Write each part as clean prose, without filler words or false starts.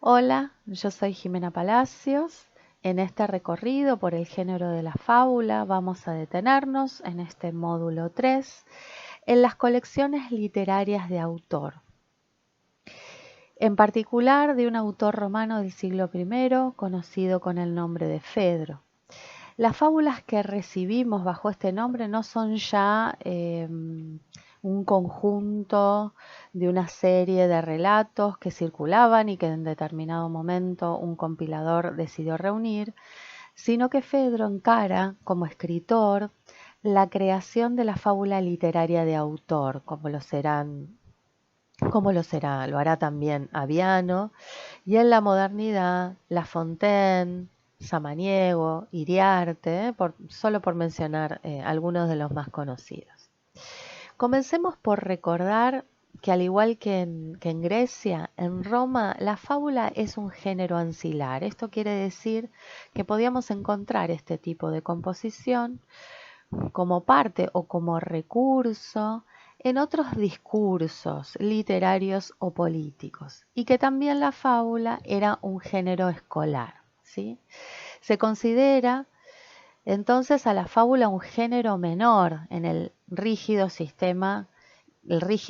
Hola, yo soy Jimena Palacios. En este recorrido por el género de la fábula vamos a detenernos en este módulo 3 en las colecciones literarias de autor, en particular de un autor romano del siglo I conocido con el nombre de Fedro. Las fábulas que recibimos bajo este nombre no son ya un conjunto de una serie de relatos que circulaban y que en determinado momento un compilador decidió reunir, sino que Fedro encara como escritor la creación de la fábula literaria de autor, lo hará también Aviano, y en la modernidad La Fontaine, Samaniego, Iriarte, solo por mencionar algunos de los más conocidos. Comencemos por recordar que al igual que en Grecia, en Roma la fábula es un género ancilar. Esto quiere decir que podíamos encontrar este tipo de composición como parte o como recurso en otros discursos literarios o políticos, y que también la fábula era un género escolar, ¿sí? Se considera entonces a la fábula un género menor en el rígido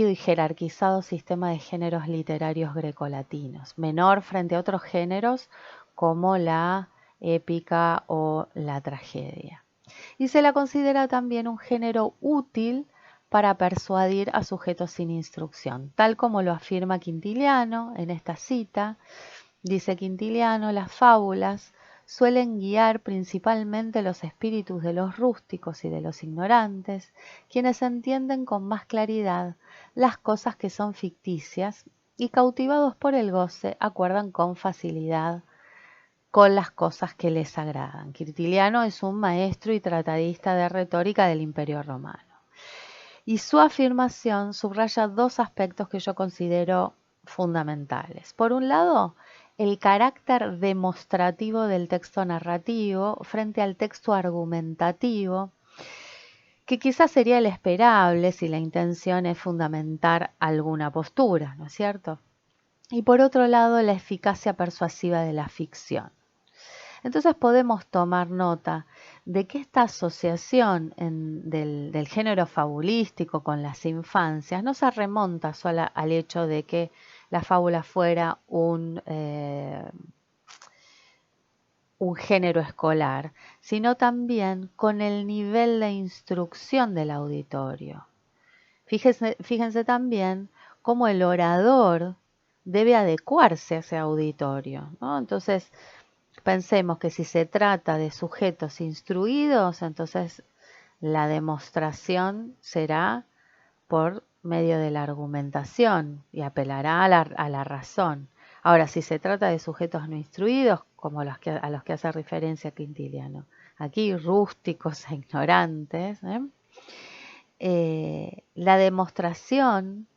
y jerarquizado sistema de géneros literarios grecolatinos, menor frente a otros géneros como la épica o la tragedia. Y se la considera también un género útil para persuadir a sujetos sin instrucción, tal como lo afirma Quintiliano en esta cita. Dice Quintiliano: las fábulas suelen guiar principalmente los espíritus de los rústicos y de los ignorantes, quienes entienden con más claridad las cosas que son ficticias y, cautivados por el goce, acuerdan con facilidad con las cosas que les agradan. Quintiliano es un maestro y tratadista de retórica del Imperio Romano. Y su afirmación subraya dos aspectos que yo considero fundamentales. Por un lado, el carácter demostrativo del texto narrativo frente al texto argumentativo, que quizás sería el esperable si la intención es fundamentar alguna postura, ¿no es cierto? Y por otro lado, la eficacia persuasiva de la ficción. Entonces podemos tomar nota de que esta asociación del género fabulístico con las infancias no se remonta solo al hecho de que la fábula fuera un género escolar, sino también con el nivel de instrucción del auditorio. Fíjense también cómo el orador debe adecuarse a ese auditorio, ¿no? Entonces, pensemos que si se trata de sujetos instruidos, entonces la demostración será por medio de la argumentación y apelará a la razón. Ahora, si se trata de sujetos no instruidos, como a los que hace referencia Quintiliano, aquí rústicos e ignorantes, la demostración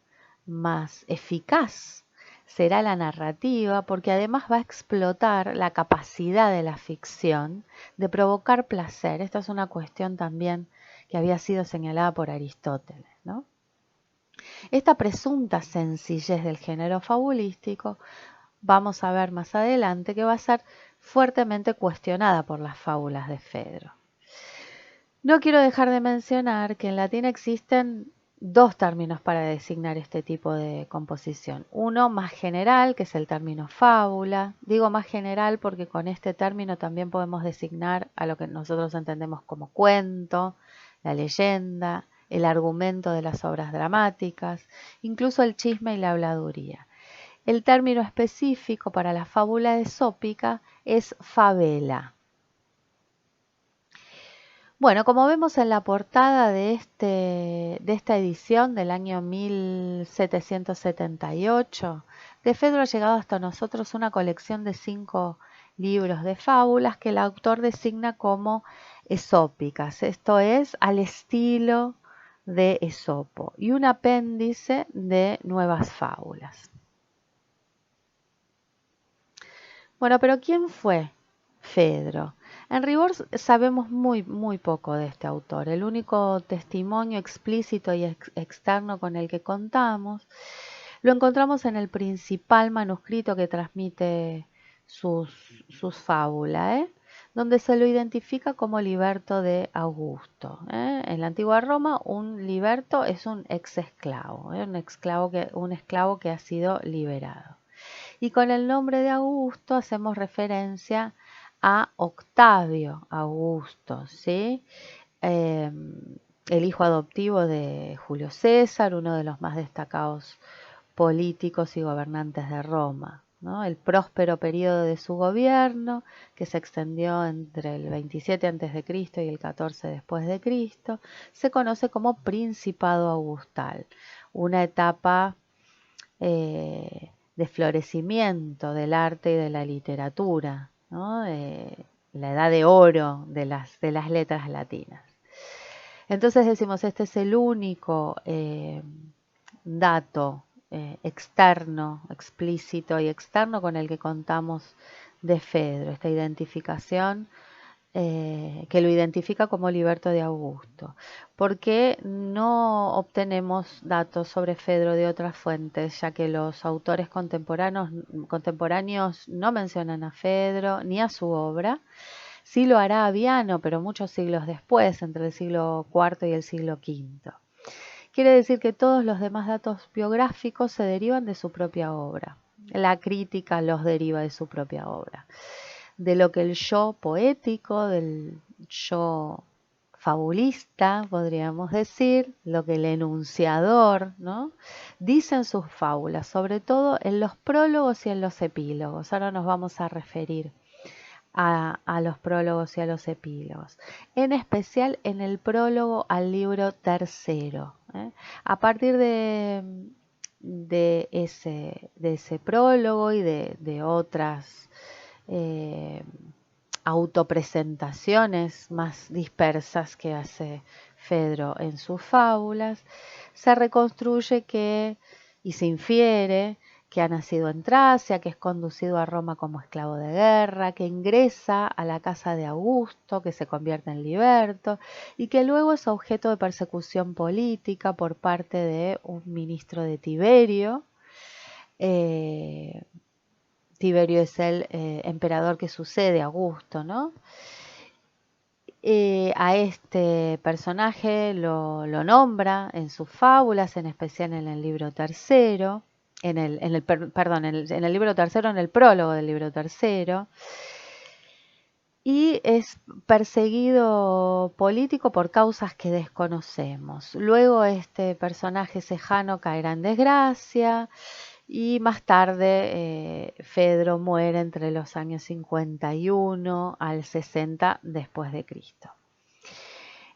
más eficaz será la narrativa, porque además va a explotar la capacidad de la ficción de provocar placer. Esta es una cuestión también que había sido señalada por Aristóteles, ¿no? Esta presunta sencillez del género fabulístico, vamos a ver más adelante, que va a ser fuertemente cuestionada por las fábulas de Fedro. No quiero dejar de mencionar que en latín existen dos términos para designar este tipo de composición. Uno más general, que es el término fábula. Digo más general porque con este término también podemos designar a lo que nosotros entendemos como cuento, la leyenda, el argumento de las obras dramáticas, incluso el chisme y la habladuría. El término específico para la fábula esópica es favela. Bueno, como vemos en la portada de esta edición del año 1778, de Fedro ha llegado hasta nosotros una colección de 5 libros de fábulas que el autor designa como esópicas, esto es, al estilo de Esopo, y un apéndice de nuevas fábulas. Bueno, pero ¿quién fue Fedro? En rigor sabemos muy poco de este autor. El único testimonio explícito y externo con el que contamos Lo encontramos en el principal manuscrito que transmite sus fábulas, donde se lo identifica como liberto de Augusto. En la antigua Roma, un liberto es un ex esclavo, un esclavo que ha sido liberado. Y con el nombre de Augusto hacemos referencia a Octavio Augusto, ¿sí? El hijo adoptivo de Julio César, uno de los más destacados políticos y gobernantes de Roma, ¿no? El próspero periodo de su gobierno, que se extendió entre el 27 a.C. y el 14 después de Cristo, se conoce como Principado Augustal, una etapa de florecimiento del arte y de la literatura, ¿no? La edad de oro de las letras latinas. Entonces decimos, este es el único dato externo, explícito y externo con el que contamos de Fedro, esta identificación que lo identifica como liberto de Augusto. ¿Por qué no obtenemos datos sobre Fedro de otras fuentes, ya que los autores contemporáneos no mencionan a Fedro ni a su obra? Sí lo hará Aviano, pero muchos siglos después, entre el siglo IV y el siglo V. Quiere decir que todos los demás datos biográficos se derivan de su propia obra. La crítica los deriva de su propia obra. De lo que el yo poético, del yo fabulista, podríamos decir, lo que el enunciador, ¿no?, dice en sus fábulas, sobre todo en los prólogos y en los epílogos. Ahora nos vamos a referir a los prólogos y a los epílogos, en especial en el prólogo al libro tercero. A partir de ese prólogo y de otras autopresentaciones más dispersas que hace Fedro en sus fábulas, se reconstruye y se infiere que ha nacido en Tracia, que es conducido a Roma como esclavo de guerra, que ingresa a la casa de Augusto, que se convierte en liberto y que luego es objeto de persecución política por parte de un ministro de Tiberio. Tiberio es el emperador que sucede a Augusto, ¿no? A este personaje lo nombra en sus fábulas, en especial en el libro tercero, en el libro tercero, en el prólogo del libro tercero, y es perseguido político por causas que desconocemos. Luego este personaje sejano caerá en desgracia y más tarde Fedro muere entre los años 51 al 60 después de Cristo.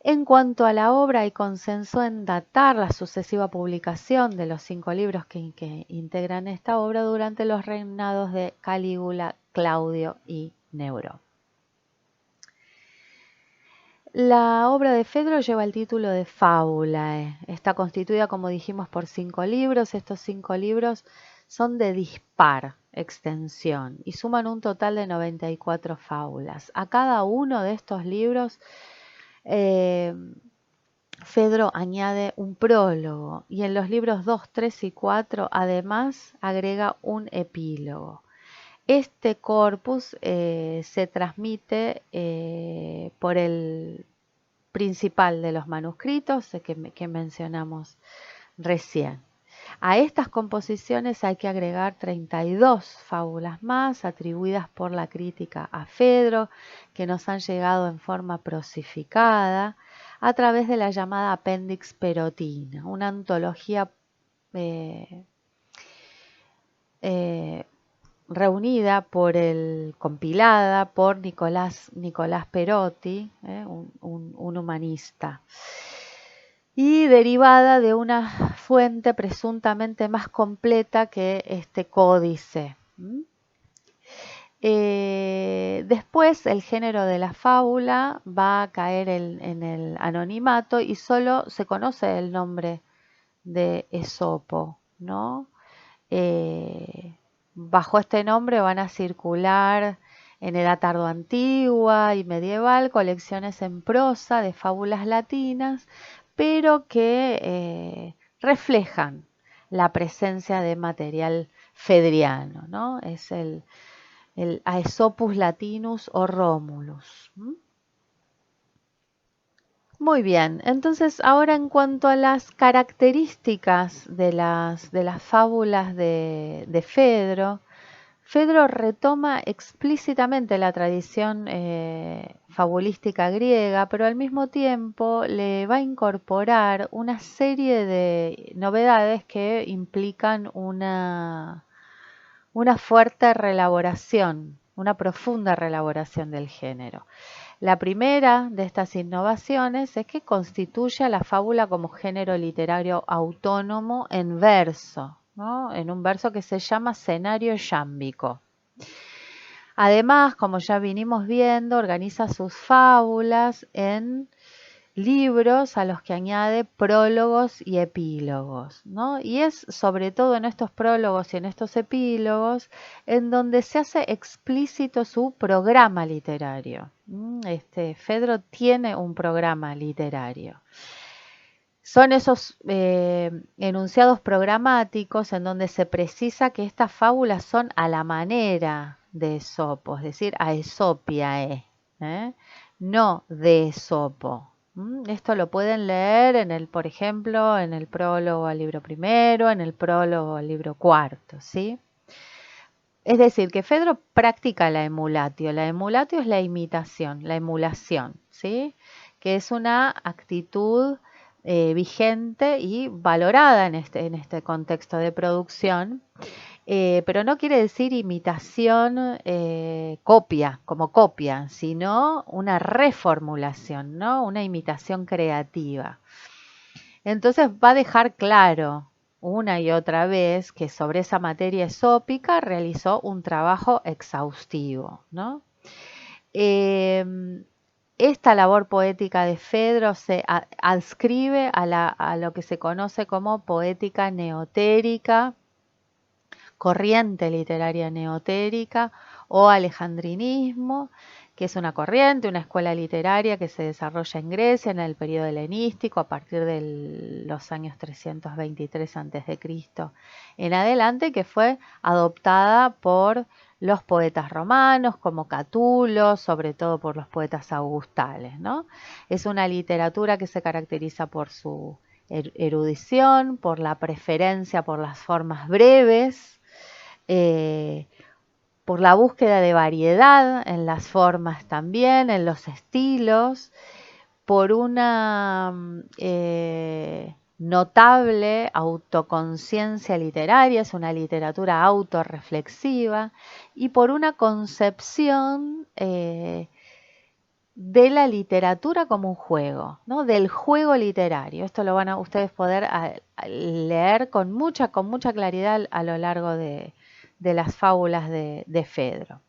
En cuanto a la obra, hay consenso en datar la sucesiva publicación de los 5 libros que integran esta obra durante los reinados de Calígula, Claudio y Nerón. La obra de Fedro lleva el título de Fábula. Está constituida, como dijimos, por 5 libros. Estos 5 libros son de dispar extensión y suman un total de 94 fábulas. A cada uno de estos libros Fedro añade un prólogo y en los libros 2, 3 y 4 además agrega un epílogo. Este corpus se transmite por el principal de los manuscritos que mencionamos recién. A estas composiciones hay que agregar 32 fábulas más atribuidas por la crítica a Fedro, que nos han llegado en forma prosificada a través de la llamada Appendix Perotina, una antología compilada por Nicolás Perotti, un humanista, y derivada de una fuente presuntamente más completa que este códice. Después el género de la fábula va a caer en el anonimato y solo se conoce el nombre de Esopo, ¿no? Bajo este nombre van a circular en edad tardoantigua y medieval colecciones en prosa de fábulas latinas, pero que reflejan la presencia de material fedriano, ¿no? Es el Aesopus Latinus o Romulus. Muy bien, entonces ahora en cuanto a las características de las fábulas de Fedro, Fedro retoma explícitamente la tradición fabulística griega, pero al mismo tiempo le va a incorporar una serie de novedades que implican una fuerte reelaboración, una profunda reelaboración del género. La primera de estas innovaciones es que constituye a la fábula como género literario autónomo en verso, ¿no? En un verso que se llama scenario yámbico. Además, como ya vinimos viendo, organiza sus fábulas en libros a los que añade prólogos y epílogos, ¿no? Y es sobre todo en estos prólogos y en estos epílogos en donde se hace explícito su programa literario. Fedro tiene un programa literario. Son esos enunciados programáticos en donde se precisa que estas fábulas son a la manera de Esopo, es decir, aesopiae, no de Esopo. Esto lo pueden leer por ejemplo, en el prólogo al libro primero, en el prólogo al libro cuarto, ¿sí? Es decir, que Fedro practica la emulatio. La emulatio es la imitación, la emulación, ¿sí? Que es una actitud vigente y valorada en este contexto de producción, pero no quiere decir imitación copia, como copia, sino una reformulación, ¿no? Una imitación creativa. Entonces va a dejar claro una y otra vez que sobre esa materia esópica realizó un trabajo exhaustivo, ¿no? Esta labor poética de Fedro se adscribe a lo que se conoce como poética neotérica, corriente literaria neotérica o alejandrinismo, que es una corriente, una escuela literaria que se desarrolla en Grecia en el periodo helenístico a partir de los años 323 a.C. en adelante, que fue adoptada por los poetas romanos como Catulo, sobre todo por los poetas augustales, ¿no? Es una literatura que se caracteriza por su erudición, por la preferencia por las formas breves, eh, por la búsqueda de variedad en las formas también, en los estilos, por una notable autoconciencia literaria, es una literatura autorreflexiva, y por una concepción de la literatura como un juego, ¿no? Del juego literario. Esto lo van a ustedes poder a leer con mucha claridad a lo largo de las fábulas de Fedro.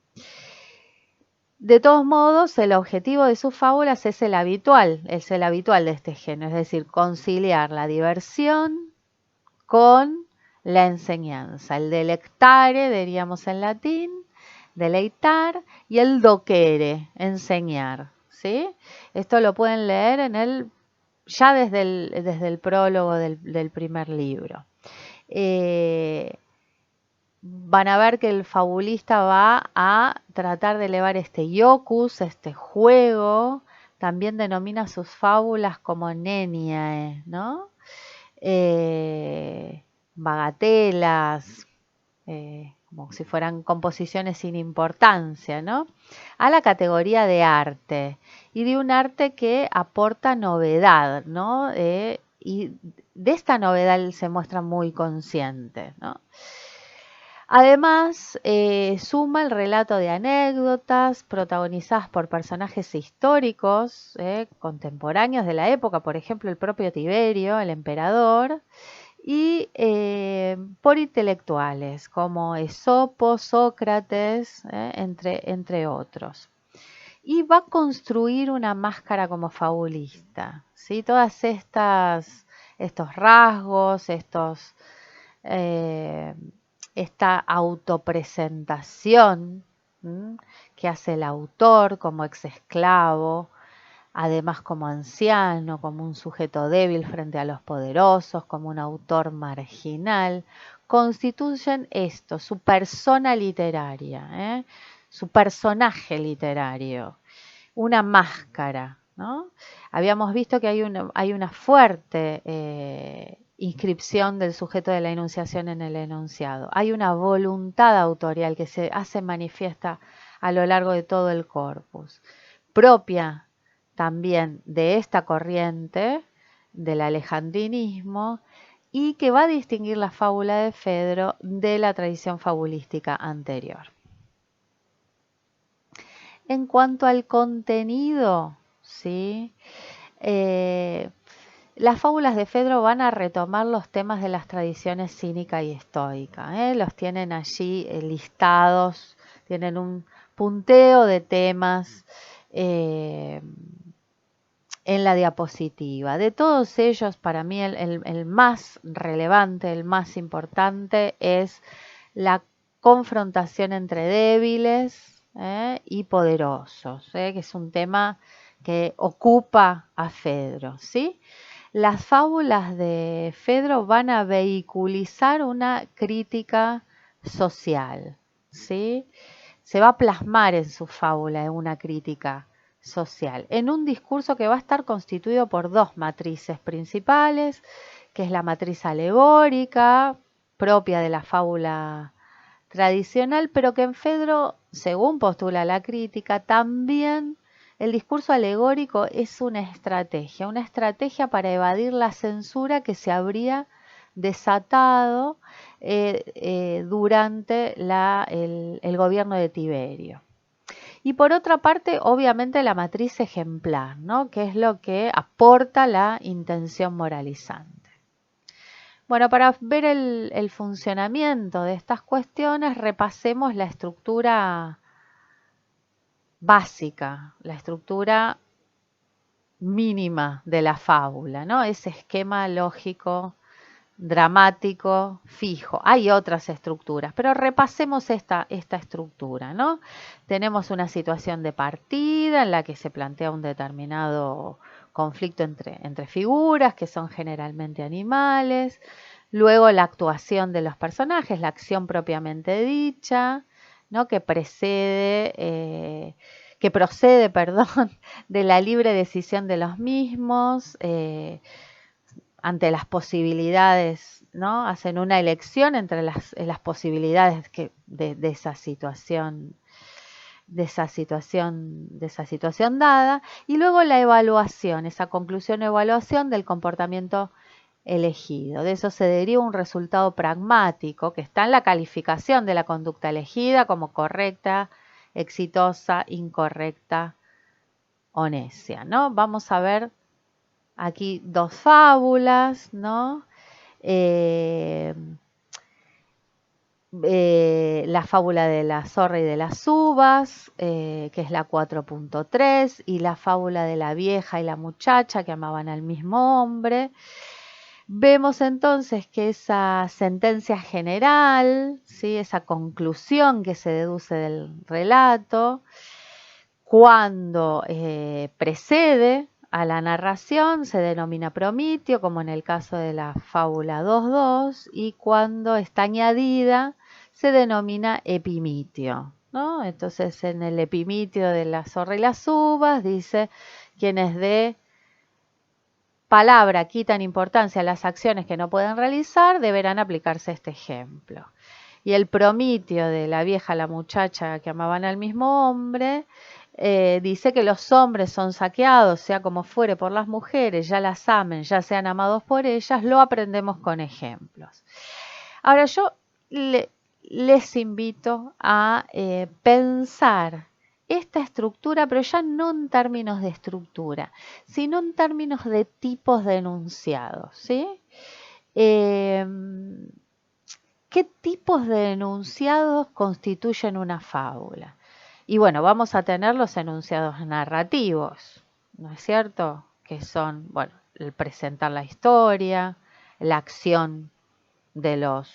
De todos modos, el objetivo de sus fábulas es el habitual de este género, es decir, conciliar la diversión con la enseñanza. El delectare, diríamos en latín, deleitar, y el docere, enseñar, ¿sí? Esto lo pueden leer ya desde el prólogo del primer libro. Van a ver que el fabulista va a tratar de elevar este iocus, este juego. También denomina sus fábulas como neniae, ¿no? Bagatelas, como si fueran composiciones sin importancia, ¿no? A la categoría de arte, y de un arte que aporta novedad, ¿no? Y de esta novedad él se muestra muy consciente, ¿no? Además, suma el relato de anécdotas protagonizadas por personajes históricos contemporáneos de la época, por ejemplo, el propio Tiberio, el emperador, y por intelectuales como Esopo, Sócrates, entre otros. Y va a construir una máscara como fabulista, ¿sí? Todas estos rasgos, eh, esta autopresentación que hace el autor como ex esclavo además como anciano, como un sujeto débil frente a los poderosos, como un autor marginal, constituyen esto, su persona literaria, su personaje literario, una máscara, ¿no? Habíamos visto que hay una fuerte inscripción del sujeto de la enunciación en el enunciado. Hay una voluntad autorial que se hace manifiesta a lo largo de todo el corpus, propia también de esta corriente del alejandrinismo y que va a distinguir la fábula de Fedro de la tradición fabulística anterior. En cuanto al contenido, ¿sí? Las fábulas de Fedro van a retomar los temas de las tradiciones cínica y estoica, los tienen allí listados, tienen un punteo de temas en la diapositiva. De todos ellos, para mí el más relevante, el más importante es la confrontación entre débiles y poderosos, que es un tema que ocupa a Fedro, ¿sí? Las fábulas de Fedro van a vehiculizar una crítica social, ¿sí? Se va a plasmar en su fábula en una crítica social, en un discurso que va a estar constituido por dos matrices principales, que es la matriz alegórica, propia de la fábula tradicional, pero que en Fedro, según postula la crítica, también el discurso alegórico es una estrategia para evadir la censura que se habría desatado durante el gobierno de Tiberio. Y por otra parte, obviamente la matriz ejemplar, ¿no? Que es lo que aporta la intención moralizante. Bueno, para ver el funcionamiento de estas cuestiones, repasemos la estructura básica, la estructura mínima de la fábula, ¿no? Ese esquema lógico, dramático, fijo. Hay otras estructuras, pero repasemos esta estructura, ¿no? Tenemos una situación de partida en la que se plantea un determinado conflicto entre figuras que son generalmente animales. Luego la actuación de los personajes, la acción propiamente dicha, ¿no? Que procede, de la libre decisión de los mismos, ante las posibilidades, ¿no? Hacen una elección entre las posibilidades de esa situación dada, y luego la evaluación, esa conclusión-evaluación del comportamiento elegido. De eso se deriva un resultado pragmático que está en la calificación de la conducta elegida como correcta, exitosa, incorrecta o necia, ¿no? Vamos a ver aquí dos fábulas, ¿no? La fábula de la zorra y de las uvas, que es la 4.3, y la fábula de la vieja y la muchacha que amaban al mismo hombre. Vemos entonces que esa sentencia general, ¿sí? Esa conclusión que se deduce del relato, cuando precede a la narración se denomina promitio, como en el caso de la fábula 2.2, y cuando está añadida se denomina epimitio, ¿no? Entonces en el epimitio de la zorra y las uvas dice: quienes de palabra quitan importancia a las acciones que no pueden realizar, deberán aplicarse este ejemplo. Y el promitio de la vieja, la muchacha que amaban al mismo hombre, dice que los hombres son saqueados, sea como fuere, por las mujeres, ya las amen, ya sean amados por ellas, lo aprendemos con ejemplos. Ahora yo les invito a pensar esta estructura, pero ya no en términos de estructura, sino en términos de tipos de enunciados, ¿sí? ¿Qué tipos de enunciados constituyen una fábula? Y bueno, vamos a tener los enunciados narrativos, ¿no es cierto? Que son, bueno, el presentar la historia, la acción de los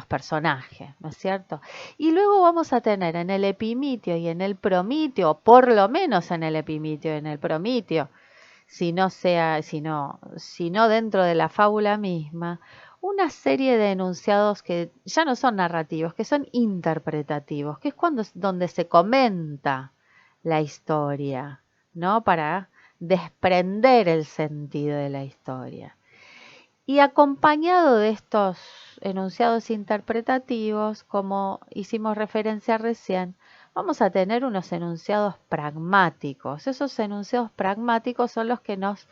personajes, ¿no es cierto? Y luego vamos a tener en el epimitio y en el promitio, por lo menos en el epimitio y en el promitio, sino dentro de la fábula misma, una serie de enunciados que ya no son narrativos, que son interpretativos, que es donde se comenta la historia, ¿no? Para desprender el sentido de la historia. Y acompañado de estos enunciados interpretativos, como hicimos referencia recién, vamos a tener unos enunciados pragmáticos. Esos enunciados pragmáticos son los que nos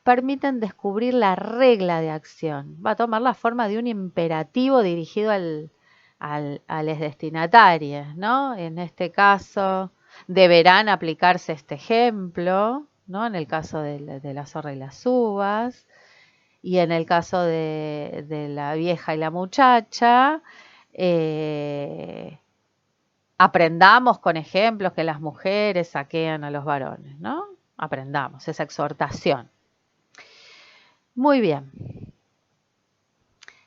permiten descubrir la regla de acción. Va a tomar la forma de un imperativo dirigido a los destinatarios, ¿no? En este caso, deberán aplicarse este ejemplo, ¿no? En el caso de la zorra y las uvas. Y en el caso de la vieja y la muchacha, aprendamos con ejemplos que las mujeres saquean a los varones, ¿no? Aprendamos esa exhortación. Muy bien.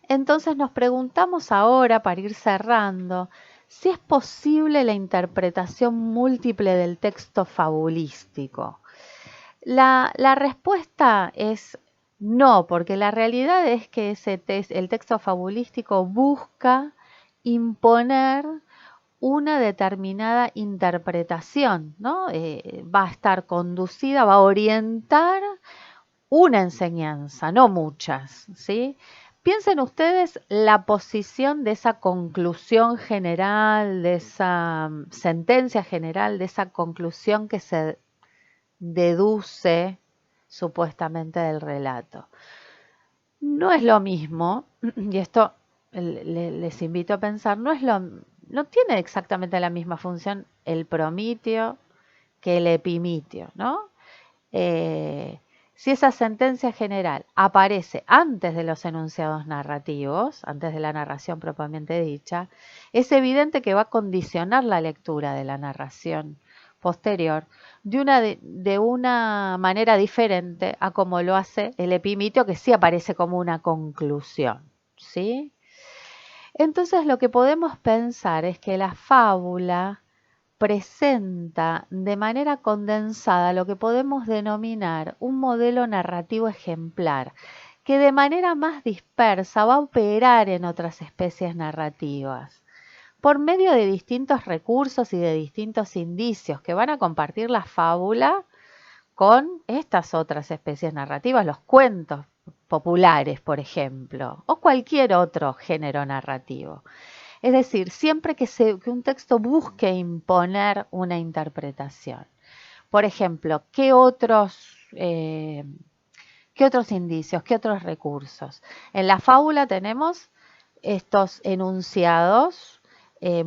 Entonces nos preguntamos ahora, para ir cerrando, si es posible la interpretación múltiple del texto fabulístico. La respuesta es no, porque la realidad es que el texto fabulístico busca imponer una determinada interpretación, ¿no? Va a estar conducida, va a orientar una enseñanza, no muchas, ¿sí? Piensen ustedes la posición de esa conclusión general, de esa sentencia general, de esa conclusión que se deduce supuestamente del relato. No es lo mismo, y esto les invito a pensar, no tiene exactamente la misma función el promitio que el epimitio, ¿no? Si esa sentencia general aparece antes de los enunciados narrativos, antes de la narración propiamente dicha, es evidente que va a condicionar la lectura de la narración posterior de una manera diferente a como lo hace el epimitio, que sí aparece como una conclusión, ¿sí? Entonces lo que podemos pensar es que la fábula presenta de manera condensada lo que podemos denominar un modelo narrativo ejemplar, que de manera más dispersa va a operar en otras especies narrativas, por medio de distintos recursos y de distintos indicios que van a compartir la fábula con estas otras especies narrativas, los cuentos populares, por ejemplo, o cualquier otro género narrativo. Es decir, siempre que un texto busque imponer una interpretación. Por ejemplo, ¿qué otros indicios, qué otros recursos? En la fábula tenemos estos enunciados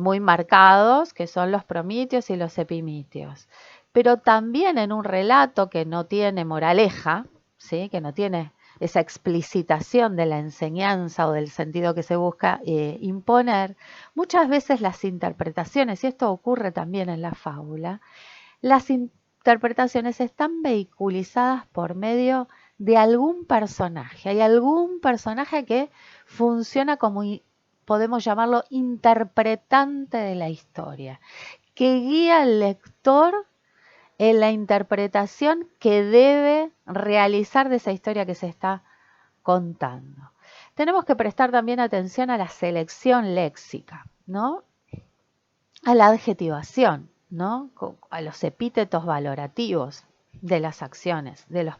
muy marcados, que son los promitios y los epimitios. Pero también en un relato que no tiene moraleja, ¿sí? Que no tiene esa explicitación de la enseñanza o del sentido que se busca imponer, muchas veces las interpretaciones, y esto ocurre también en la fábula, las interpretaciones están vehiculizadas por medio de algún personaje. Hay algún personaje que funciona como, podemos llamarlo, interpretante de la historia, que guía al lector en la interpretación que debe realizar de esa historia que se está contando. Tenemos que prestar también atención a la selección léxica, ¿no? A la adjetivación, ¿no? A los epítetos valorativos de las acciones, de los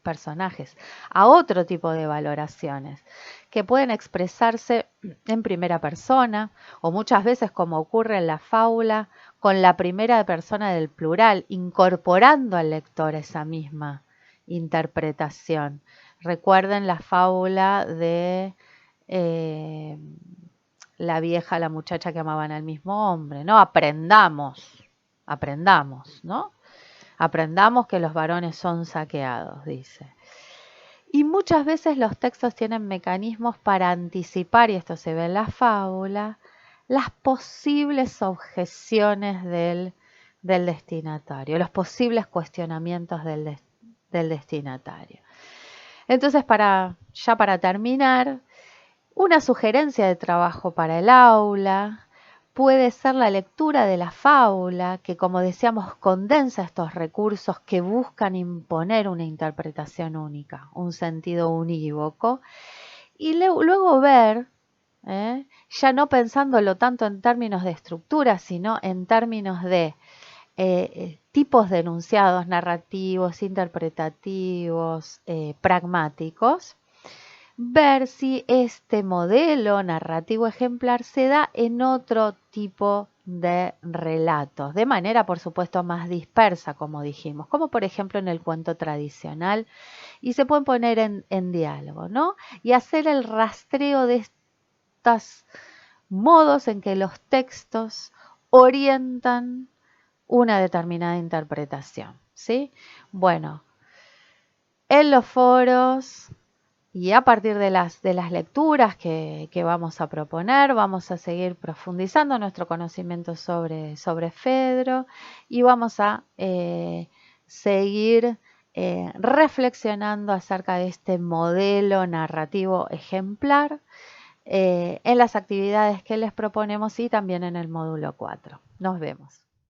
personajes, a otro tipo de valoraciones que pueden expresarse en primera persona o muchas veces, como ocurre en la fábula, con la primera persona del plural, incorporando al lector esa misma interpretación. Recuerden la fábula de la vieja, la muchacha que amaban al mismo hombre, ¿no? Aprendamos, ¿no? Aprendamos que los varones son saqueados, dice. Y muchas veces los textos tienen mecanismos para anticipar, y esto se ve en la fábula, las posibles objeciones del destinatario, los posibles cuestionamientos del destinatario. Entonces, para terminar, una sugerencia de trabajo para el aula, puede ser la lectura de la fábula, que como decíamos condensa estos recursos que buscan imponer una interpretación única, un sentido unívoco, y luego ver, ya no pensándolo tanto en términos de estructura, sino en términos de tipos de enunciados narrativos, interpretativos, pragmáticos, ver si este modelo narrativo ejemplar se da en otro tipo de relatos, de manera por supuesto más dispersa, como dijimos, como por ejemplo en el cuento tradicional, y se pueden poner en diálogo, ¿no? Y hacer el rastreo de estos modos en que los textos orientan una determinada interpretación, ¿sí? Bueno, en los foros y a partir de las lecturas que vamos a proponer, vamos a seguir profundizando nuestro conocimiento sobre Fedro y vamos a seguir reflexionando acerca de este modelo narrativo ejemplar en las actividades que les proponemos y también en el módulo 4. Nos vemos.